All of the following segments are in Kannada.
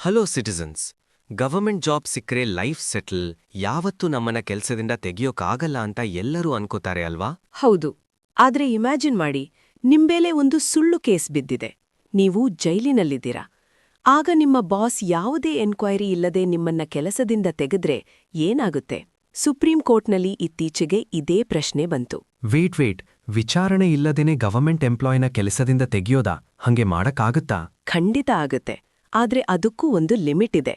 Hello citizens. ಗವರ್ಮೆಂಟ್ ಜಾಬ್ ಸಿಕ್ಕರೆ ಲೈಫ್ ಸೆಟಲ್, ಯಾವತ್ತೂ ನಮ್ಮನ್ನ ಕೆಲ್ಸದಿಂದ ತೆಗಿಯೋಕ್ಕಾಗಲ್ಲ ಅಂತ ಎಲ್ಲರೂ ಅನ್ಕೋತಾರೆ ಅಲ್ವಾ? ಹೌದು. ಆದ್ರೆ ಇಮ್ಯಾಜಿನ್ ಮಾಡಿ, ನಿಮ್ಮೇಲೆ ಒಂದು ಸುಳ್ಳು ಕೇಸ್ ಬಿದ್ದಿದೆ. ನೀವು ಜೈಲಿನಲ್ಲಿದ್ದೀರಾ. ಆಗ ನಿಮ್ಮ ಬಾಸ್ ಯಾವುದೇ ಎನ್ಕ್ವೈರಿ ಇಲ್ಲದೆ ನಿಮ್ಮನ್ನ ಕೆಲಸದಿಂದ ತೆಗೆದ್ರೆ ಏನಾಗುತ್ತೆ? ಸುಪ್ರೀಂ ಕೋರ್ಟ್ನಲ್ಲಿ ಇತ್ತೀಚೆಗೆ ಇದೇ ಪ್ರಶ್ನೆ ಬಂತು. ವೇಟ್, ವಿಚಾರಣೆ ಇಲ್ಲದೇನೆ ಗವರ್ಮೆಂಟ್ ಎಂಪ್ಲಾಯ್ನ ಕೆಲಸದಿಂದ ತೆಗಿಯೋದಾ? ಹಂಗೆ ಮಾಡಕ್ಕಾಗತ್ತಾ? ಖಂಡಿತ ಆಗುತ್ತೆ. ಆದ್ರೆ ಅದಕ್ಕೂ ಒಂದು ಲಿಮಿಟ್ ಇದೆ.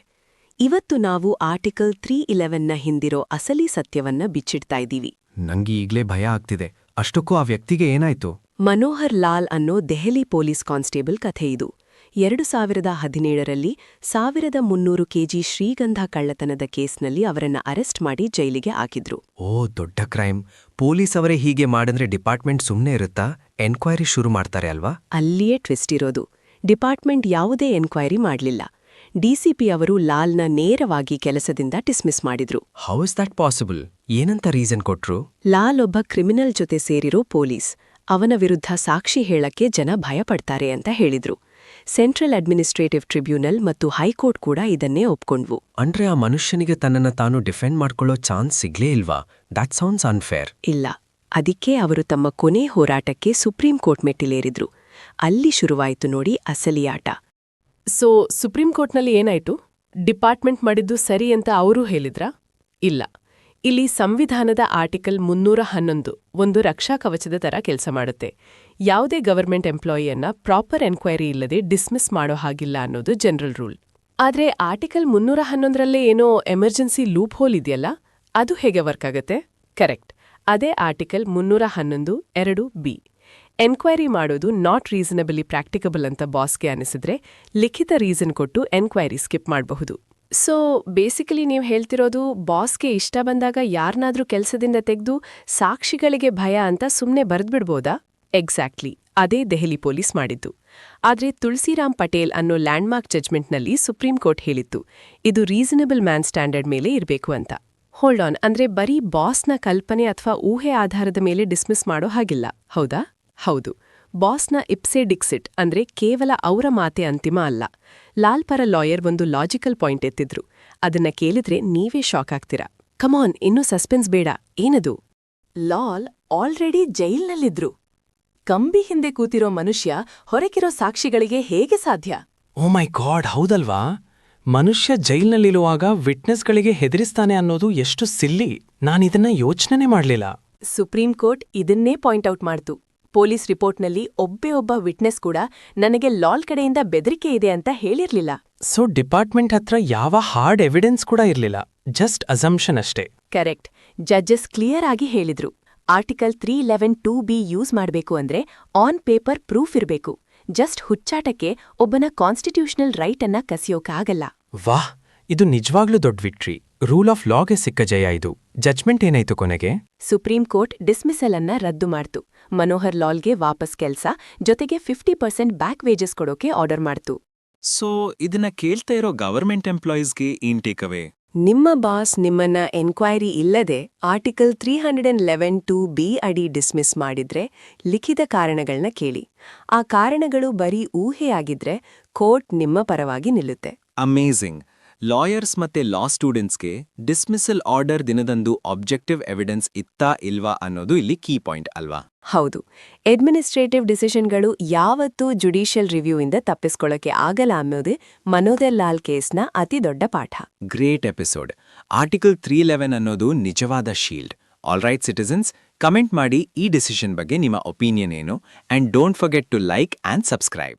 ಇವತ್ತು ನಾವು ಆರ್ಟಿಕಲ್ 311ನ ಹಿಂದಿರೋ ಅಸಲಿ ಸತ್ಯವನ್ನ ಬಿಚ್ಚಿಡ್ತಾ ಇದ್ದೀವಿ. ನಂಗೆ ಈಗ್ಲೇ ಭಯ ಆಗ್ತಿದೆ. ಅಷ್ಟಕ್ಕೂ ಆ ವ್ಯಕ್ತಿಗೆ ಏನಾಯ್ತು? ಮನೋಹರ್ ಲಾಲ್ ಅನ್ನೋ ದೆಹಲಿ ಪೊಲೀಸ್ ಕಾನ್ಸ್ಟೇಬಲ್ ಕಥೆ ಇದು. 2017ರಲ್ಲಿ 1300 ಕೆಜಿ ಶ್ರೀಗಂಧ ಕಳ್ಳತನದ ಕೇಸ್ನಲ್ಲಿ ಅವರನ್ನ ಅರೆಸ್ಟ್ ಮಾಡಿ ಜೈಲಿಗೆ ಹಾಕಿದ್ರು. ಓ, ದೊಡ್ಡ ಕ್ರೈಮ್. ಪೊಲೀಸ್ ಅವರೇ ಹೀಗೆ ಮಾಡಿದ್ರೆ ಡಿಪಾರ್ಟ್ಮೆಂಟ್ ಸುಮ್ನೆ ಇರುತ್ತಾ? ಎನ್ಕ್ವೈರಿ ಶುರು ಮಾಡ್ತಾರೆ ಅಲ್ವಾ? ಅಲ್ಲಿಯೇ ಟ್ವಿಸ್ಟ್ ಇರೋದು. ಡಿಪಾರ್ಟ್ಮೆಂಟ್ ಯಾವುದೇ ಎನ್ಕ್ವೈರಿ ಮಾಡಲಿಲ್ಲ. ಡಿಸಿಪಿ ಅವರು ಲಾಲ್ನ ನೇರವಾಗಿ ಕೆಲಸದಿಂದ ಡಿಸ್ಮಿಸ್ ಮಾಡಿದ್ರು. How is that possible? ಏನಂತ ರೀಸನ್ ಕೊಟ್ರು? ಲಾಲ್ ಒಬ್ಬ ಕ್ರಿಮಿನಲ್ ಜೊತೆ ಸೇರಿರೋ ಪೊಲೀಸ್. ಅವನ ವಿರುದ್ಧ ಸಾಕ್ಷಿ ಹೇಳಕ್ಕೆ ಜನ ಭಯಪಡ್ತಾರೆ ಅಂತ ಹೇಳಿದ್ರು. ಸೆಂಟ್ರಲ್ ಅಡ್ಮಿನಿಸ್ಟ್ರೇಟಿವ್ ಟ್ರಿಬ್ಯುನಲ್ ಮತ್ತು ಹೈಕೋರ್ಟ್ ಕೂಡ ಇದನ್ನೇ ಒಪ್ಕೊಂಡ್ವು. ಅಂದ್ರೆ ಆ ಮನುಷ್ಯನಿಗೆ ತನ್ನನ್ನ ತಾನು ಡಿಫೆಂಡ್ ಮಾಡ್ಕೊಳ್ಳೋ ಚಾನ್ಸ್ ಸಿಗ್ಲೇ ಇಲ್ವಾ? That sounds unfair. ಇಲ್ಲ. ಅದಕ್ಕೆ ಅವರು ತಮ್ಮ ಕೊನೆ ಹೋರಾಟಕ್ಕೆ ಸುಪ್ರೀಂ ಕೋರ್ಟ್ ಮೆಟ್ಟಿಲೇರಿದ್ರು. ಅಲ್ಲಿ ಶುರುವಾಯಿತು ನೋಡಿ ಅಸಲಿ ಆಟ. ಸೊ ಸುಪ್ರೀಂ ಕೋರ್ಟ್ನಲ್ಲಿ ಏನಾಯ್ತು? ಡಿಪಾರ್ಟ್ಮೆಂಟ್ ಮಾಡಿದ್ದು ಸರಿ ಅಂತ ಅವರೂ ಹೇಳಿದ್ರಾ? ಇಲ್ಲ. ಇಲ್ಲಿ ಸಂವಿಧಾನದ ಆರ್ಟಿಕಲ್ 311 ಒಂದು ರಕ್ಷಾ ಕವಚದ ತರ ಕೆಲಸ ಮಾಡುತ್ತೆ. ಯಾವುದೇ ಗವರ್ಮೆಂಟ್ ಎಂಪ್ಲಾಯಿಯನ್ನ ಪ್ರಾಪರ್ ಎನ್ಕ್ವೈರಿ ಇಲ್ಲದೆ ಡಿಸ್ಮಿಸ್ ಮಾಡೋ ಹಾಗಿಲ್ಲ ಅನ್ನೋದು ಜನರಲ್ ರೂಲ್. ಆದ್ರೆ ಆರ್ಟಿಕಲ್ 311ರಲ್ಲೇ ಏನೋ ಎಮರ್ಜೆನ್ಸಿ ಲೂಪ್ ಹೋಲ್ ಇದೆಯಲ್ಲ, ಅದು ಹೇಗೆ ವರ್ಕ್ ಆಗತ್ತೆ? ಕರೆಕ್ಟ್. ಅದೇ ಆರ್ಟಿಕಲ್ 311(2)(b). ಎನ್ಕ್ವೈರಿ ಮಾಡೋದು ನಾಟ್ ರೀಸನಬಲಿ ಪ್ರಾಕ್ಟಿಕಬಲ್ ಅಂತ ಬಾಸ್ಗೆ ಅನಿಸಿದ್ರೆ ಲಿಖಿತ ರೀಸನ್ ಕೊಟ್ಟು ಎನ್ಕ್ವೈರಿ ಸ್ಕಿಪ್ ಮಾಡಬಹುದು. ಸೊ ಬೇಸಿಕಲಿ ನೀವು ಹೇಳ್ತಿರೋದು, ಬಾಸ್ಗೆ ಇಷ್ಟ ಬಂದಾಗ ಯಾರನ್ನಾದ್ರೂ ಕೆಲಸದಿಂದ ತೆಗೆದು ಸಾಕ್ಷಿಗಳಿಗೆ ಭಯ ಅಂತ ಸುಮ್ಮನೆ ಬರೆದ್ಬಿಡ್ಬೋದಾ? ಎಕ್ಸಾಕ್ಟ್ಲಿ. ಅದೇ ದೆಹಲಿ ಪೊಲೀಸ್ ಮಾಡಿದ್ದು. ಆದ್ರೆ ತುಳಸಿರಾಮ್ ಪಟೇಲ್ ಅನ್ನೋ ಲ್ಯಾಂಡ್ಮಾರ್ಕ್ ಜಜ್ಮೆಂಟ್ನಲ್ಲಿ ಸುಪ್ರೀಂ ಕೋರ್ಟ್ ಹೇಳಿತ್ತು, ಇದು ರೀಸನಬಲ್ ಮ್ಯಾನ್ ಸ್ಟ್ಯಾಂಡರ್ಡ್ ಮೇಲೆ ಇರಬೇಕು ಅಂತ. ಹೋಲ್ಡ್ ಆನ್, ಅಂದ್ರೆ ಬರೀ ಬಾಸ್ನ ಕಲ್ಪನೆ ಅಥವಾ ಊಹೆ ಆಧಾರದ ಮೇಲೆ ಡಿಸ್ಮಿಸ್ ಮಾಡೋ ಹಾಗಿಲ್ಲ, ಹೌದಾ? ಹೌದು. ಬಾಸ್ನ ಇಪ್ಸೆ ಡಿಕ್ಸಿಟ್ ಅಂದ್ರೆ ಕೇವಲ ಅವರ ಮಾತೆ ಅಂತಿಮ ಅಲ್ಲ. ಲಾಲ್ ಪರ ಲಾಯರ್ ಒಂದು ಲಾಜಿಕಲ್ ಪಾಯಿಂಟ್ ಎತ್ತಿದ್ರು. ಅದನ್ನ ಕೇಳಿದ್ರೆ ನೀವೇ ಶಾಕ್ ಆಗ್ತೀರಾ. ಕಮಾನ್, ಇನ್ನೂ ಸಸ್ಪೆನ್ಸ್ ಬೇಡ. ಏನದು? ಲಾಲ್ ಆಲ್ರೆಡಿ ಜೈಲ್ನಲ್ಲಿದ್ರು. ಕಂಬಿ ಹಿಂದೆ ಕೂತಿರೋ ಮನುಷ್ಯ ಹೊರಗಿರೋ ಸಾಕ್ಷಿಗಳಿಗೆ ಹೇಗೆ ಸಾಧ್ಯ? ಓ ಮೈ ಗಾಡ್, ಹೌದಲ್ವಾ? ಮನುಷ್ಯ ಜೈಲ್ನಲ್ಲಿರುವಾಗ ವಿಟ್ನೆಸ್ಗಳಿಗೆ ಹೆದರಿಸ್ತಾನೆ ಅನ್ನೋದು ಎಷ್ಟು ಸಿಲ್ಲಿ. ನಾನಿದನ್ನ ಯೋಚನೆ ಮಾಡ್ಲಿಲ್ಲ. ಸುಪ್ರೀಂ ಕೋರ್ಟ್ ಇದನ್ನೇ ಪಾಯಿಂಟ್ ಔಟ್ ಮಾಡ್ತು. ಪೊಲೀಸ್ ರಿಪೋರ್ಟ್ನಲ್ಲಿ ಒಬ್ಬ ವಿಟ್ನೆಸ್ ಕೂಡ ನನಗೆ ಲಾಲ್ ಕಡೆಯಿಂದ ಬೆದರಿಕೆ ಇದೆ ಅಂತ ಹೇಳಿರ್ಲಿಲ್ಲ. ಸೊ ಡಿಪಾರ್ಟ್ಮೆಂಟ್ ಹತ್ರ ಯಾವ ಹಾರ್ಡ್ ಎವಿಡೆನ್ಸ್ ಕೂಡ ಇರ್ಲಿಲ್ಲ, ಜಸ್ಟ್ ಅಸಂಪ್ಷನ್ ಅಷ್ಟೇ. ಕರೆಕ್ಟ್. ಜಡ್ಜಸ್ ಕ್ಲಿಯರ್ ಆಗಿ ಹೇಳಿದ್ರು, ಆರ್ಟಿಕಲ್ 311(2)(b) ಯೂಸ್ ಮಾಡಬೇಕು ಅಂದ್ರೆ ಆನ್ ಪೇಪರ್ ಪ್ರೂಫ್ ಇರಬೇಕು. ಜಸ್ಟ್ ಹುಚ್ಚಾಟಕ್ಕೆ ಒಬ್ಬನ ಕಾನ್ಸ್ಟಿಟ್ಯೂಷನಲ್ ರೈಟ್ ಅನ್ನ ಕಸಿಯೋಕಾಗಲ್ಲ. ವಾಹ್, ಇದು ನಿಜವಾಗ್ಲೂ ದೊಡ್ಡ ವಿಕ್ಟ್ರಿ. ರೂಲ್ ಆಫ್ ಲಾಗೆ ಸಿಕ್ಕ ಜಯ ಇದು. ಜಜ್ಮೆಂಟ್ ಏನಾಯ್ತು ಕೊನೆಗೆ? ಸುಪ್ರೀಂ ಕೋರ್ಟ್ ಡಿಸ್ಮಿಸಲ್ ಅನ್ನ ರದ್ದು ಮಾಡ್ತು. ಮನೋಹರ್ ಲಾಲ್ಗೆ ವಾಪಸ್ ಕೆಲ್ಸ, ಜೊತೆಗೆ 50% ಬ್ಯಾಕ್ ವೇಜಸ್ ಕೊಡೋಕೆ ಆರ್ಡರ್ ಮಾಡ್ತು. ಸೊ ಇದನ್ನ ಕೇಳ್ತಾ ಇರೋ ಗವರ್ಮೆಂಟ್ ಎಂಪ್ಲಾಯೀಸ್ಗೆ ಏನ್ ಟೇಕ್ಅವೇ? ನಿಮ್ಮ ಬಾಸ್ ನಿಮ್ಮನ್ನ ಎನ್ಕ್ವೈರಿ ಇಲ್ಲದೆ ಆರ್ಟಿಕಲ್ 311(2)(b) ಅಡಿ ಡಿಸ್ಮಿಸ್ ಮಾಡಿದ್ರೆ ಲಿಖಿತ ಕಾರಣಗಳನ್ನ ಕೇಳಿ. ಆ ಕಾರಣಗಳು ಬರೀ ಊಹೆಯಾಗಿದ್ರೆ ಕೋರ್ಟ್ ನಿಮ್ಮ ಪರವಾಗಿ ನಿಲ್ಲುತ್ತೆ. ಅಮೇಝಿಂಗ್. ಲಾಯರ್ಸ್ ಮತ್ತೆ ಲಾ ಸ್ಟೂಡೆಂಟ್ಸ್ಗೆ ಡಿಸ್ಮಿಸಲ್ ಆರ್ಡರ್ ದಿನದಂದು ಆಬ್ಜೆಕ್ಟಿವ್ ಎವಿಡೆನ್ಸ್ ಇತ್ತಾ ಇಲ್ವಾ ಅನ್ನೋದು ಇಲ್ಲಿ ಕೀ ಪಾಯಿಂಟ್ ಅಲ್ವಾ? ಹೌದು. ಅಡ್ಮಿನಿಸ್ಟ್ರೇಟಿವ್ ಡಿಸಿಷನ್ಗಳು ಯಾವತ್ತೂ ಜುಡಿಷಿಯಲ್ ರಿವ್ಯೂ ಇಂದ ತಪ್ಪಿಸ್ಕೊಳ್ಳೋಕೆ ಆಗಲ್ಲ ಅನ್ನೋದೇ ಮನೋಹರ್ ಲಾಲ್ ಕೇಸ್ನ ಅತಿ ದೊಡ್ಡ ಪಾಠ. Great episode. ಆರ್ಟಿಕಲ್ 311 ಅನ್ನೋದು ನಿಜವಾದ ಶೀಲ್ಡ್. ಆಲ್ರೈಟ್ ಸಿಟಿಸನ್ಸ್, ಕಮೆಂಟ್ ಮಾಡಿ ಈ ಡಿಸಿಷನ್ ಬಗ್ಗೆ ನಿಮ್ಮ ಒಪಿನಿಯನ್ ಏನು, and don't forget to like and subscribe.